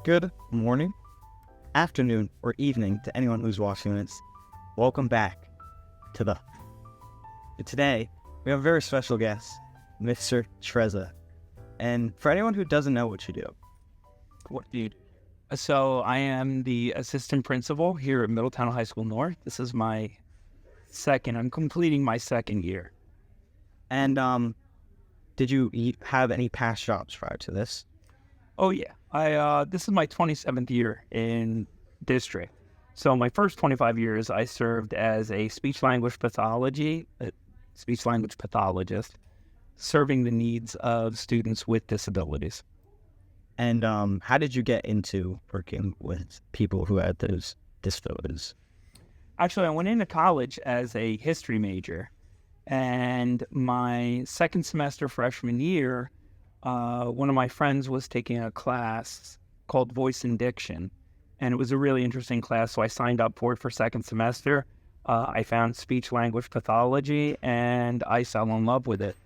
Good morning, afternoon, or evening to anyone who's watching this. Welcome back to the... Today, we have a very special guest, Mr. Trezza. And for anyone who doesn't know what you do, what do you do? So I am the assistant principal here at Middletown Highschool North. This is I'm completing my second year. And did you have any past jobs prior to this? Oh yeah, this is my 27th year in district. So my first 25 years, I served as a speech language pathologist, serving the needs of students with disabilities. And how did you get into working with people who had those disabilities? Actually, I went into college as a history major, and my second semester freshman year, one of my friends was taking a class called Voice and Diction, and it was a really interesting class, so I signed up for it for second semester. I found speech language pathology, and I fell in love with it.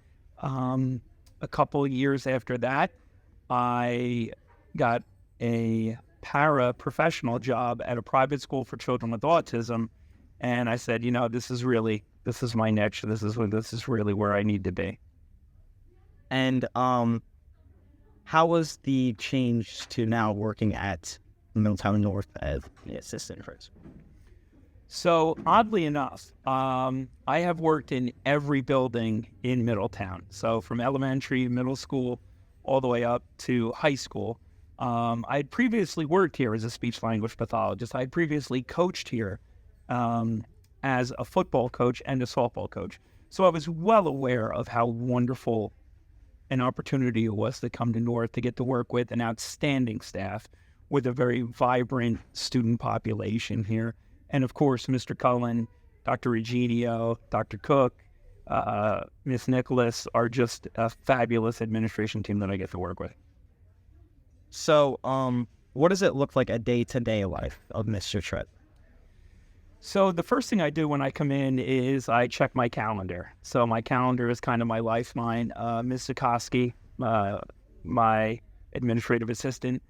A couple years after that, I got a paraprofessional job at a private school for children with autism, and I said, this is my niche. This is really where I need to be. And how was the change to now working at Middletown North as the assistant principal? So oddly enough, I have worked in every building in Middletown. So from elementary, middle school, all the way up to high school. I had previously worked here as a speech language pathologist. I had previously coached here as a football coach and a softball coach. So I was well aware of how wonderful an opportunity it was to come to North to get to work with an outstanding staff with a very vibrant student population here. And of course, Mr. Cullen, Dr. Regenio, Dr. Cook, Miss Nicholas are just a fabulous administration team that I get to work with. So, what does it look like a day-to-day life of Mr. Trezza? So the first thing I do when I come in is I check my calendar. So my calendar is kind of my lifeline. Ms. Zukoski, my administrative assistant,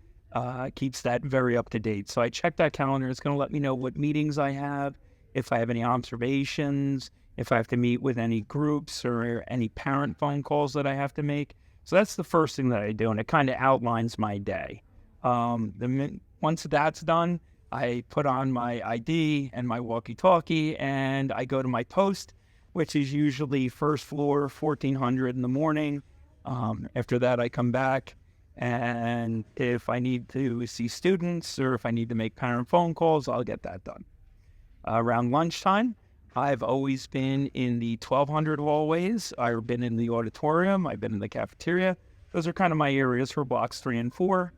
keeps that very up to date. So I check that calendar. It's going to let me know what meetings I have, if I have any observations, if I have to meet with any groups or any parent phone calls that I have to make. So that's the first thing that I do, and it kind of outlines my day. Once that's done, I put on my ID and my walkie-talkie, and I go to my post, which is usually first floor, 1400 in the morning. After that, I come back, and if I need to see students or if I need to make parent phone calls, I'll get that done. Around lunchtime, I've always been in the 1200 hallways. I've been in the auditorium. I've been in the cafeteria. Those are kind of my areas for blocks 3 and 4.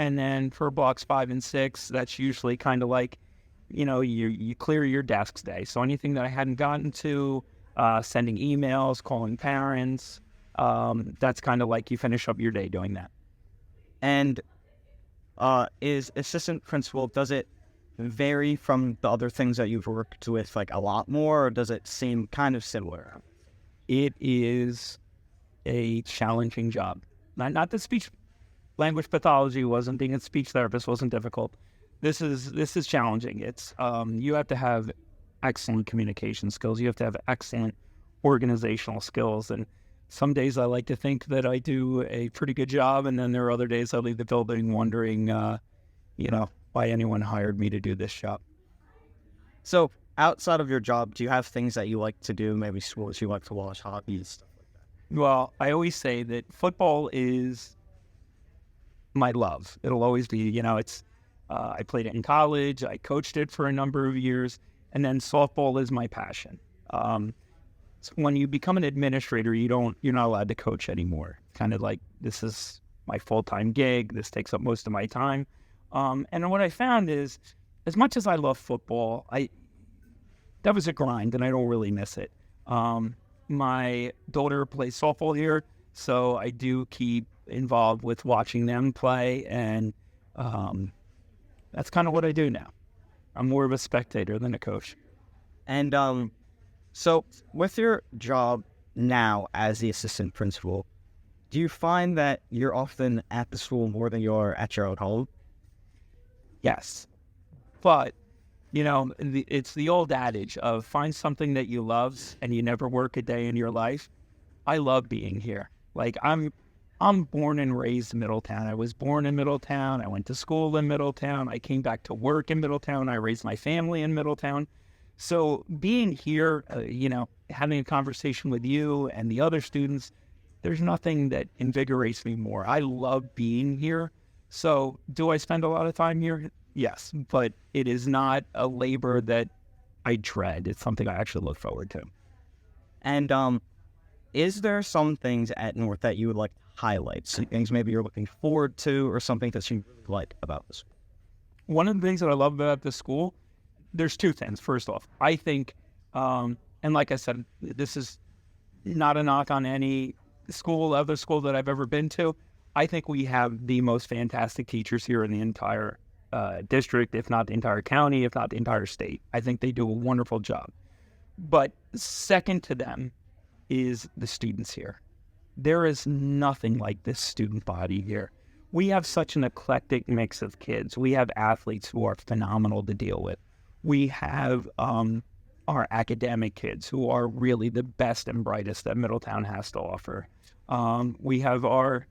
And then for blocks 5 and 6, that's usually kind of like, you clear your desk day. So anything that I hadn't gotten to, sending emails, calling parents, that's kind of like you finish up your day doing that. And is assistant principal, does it vary from the other things that you've worked with like a lot more, or does it seem kind of similar? It is a challenging job. Not that speech language pathology wasn't, being a speech therapist wasn't difficult. This is challenging. It's you have to have excellent communication skills. You have to have excellent organizational skills. And some days I like to think that I do a pretty good job, and then there are other days I leave the building wondering, why anyone hired me to do this job. So outside of your job, do you have things that you like to do, maybe sports you like to watch, hobbies, stuff like that? Well, I always say that football is my love. It'll always be, I played it in college, I coached it for a number of years, and then softball is my passion. So when you become an administrator, you're not allowed to coach anymore. Kind of like, this is my full-time gig, this takes up most of my time. And what I found is, as much as I love football, that was a grind, and I don't really miss it. My daughter plays softball here, so I do keep involved with watching them play, and that's kind of what I do now. I'm more of a spectator than a coach. And so with your job now as the assistant principal, do you find that you're often at the school more than you're at your own home? Yes. But, it's the old adage of find something that you love and you never work a day in your life. I love being here. Like I'm born and raised in Middletown. I was born in Middletown. I went to school in Middletown. I came back to work in Middletown. I raised my family in Middletown. So being here, having a conversation with you and the other students, there's nothing that invigorates me more. I love being here. So do I spend a lot of time here? Yes, but it is not a labor that I dread. It's something I actually look forward to. And is there some things at North that you would like to highlight? Some things maybe you're looking forward to, or something that you really like about this? One of the things that I love about the school, there's two things. First off, I think, and like I said, this is not a knock on any other school that I've ever been to. I think we have the most fantastic teachers here in the entire district, if not the entire county, if not the entire state. I think they do a wonderful job. But second to them is the students here. There is nothing like this student body here. We have such an eclectic mix of kids. We have athletes who are phenomenal to deal with. We have our academic kids who are really the best and brightest that Middletown has to offer. We have our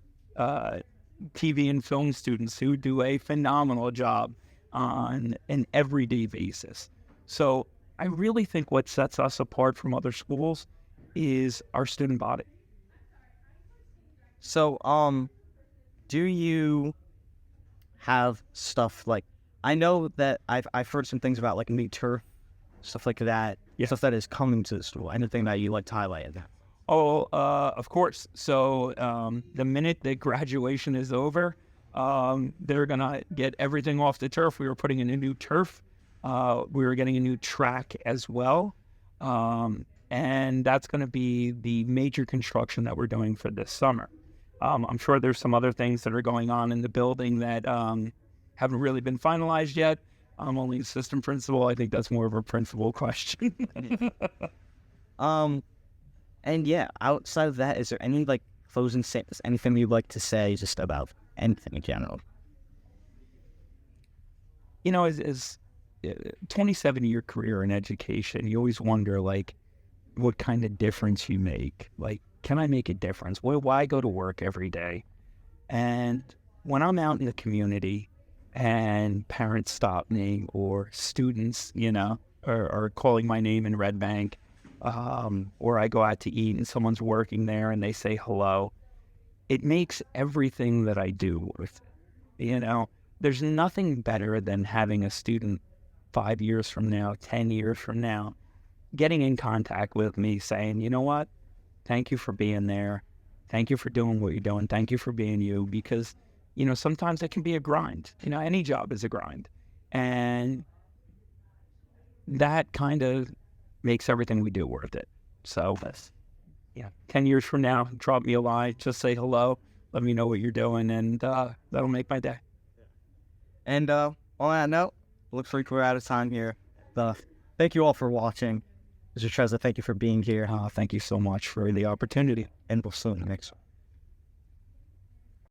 TV and film students who do a phenomenal job on an everyday basis. So I really think what sets us apart from other schools is our student body. So, do you have stuff like, I know that I've heard some things about like new turf, stuff like that, stuff that is coming to the school. Anything that you like to highlight? Oh, of course. So the minute that graduation is over, they're going to get everything off the turf. We were putting in a new turf. We were getting a new track as well. And that's going to be the major construction that we're doing for this summer. I'm sure there's some other things that are going on in the building that haven't really been finalized yet. I'm only assistant principal. I think that's more of a principal question. And yeah, outside of that, is there any like closing statements, anything you'd like to say just about anything in general? As 27-year career in education, you always wonder like what kind of difference you make. Like, can I make a difference? Why go to work every day? And when I'm out in the community and parents stop me or students, are calling my name in Red Bank, or I go out to eat and someone's working there and they say hello, it makes everything that I do worth it. There's nothing better than having a student 5 years from now, 10 years from now, getting in contact with me saying, you know what, thank you for being there. Thank you for doing what you're doing. Thank you for being you. Because, sometimes it can be a grind. Any job is a grind. And that kind of makes everything we do worth it. So, 10 years from now, drop me a line, just say hello, let me know what you're doing, and that'll make my day. And on that note, looks like we're out of time here. Thank you all for watching. Mr. Trezza, thank you for being here. Thank you so much for the opportunity. And we'll see you next one.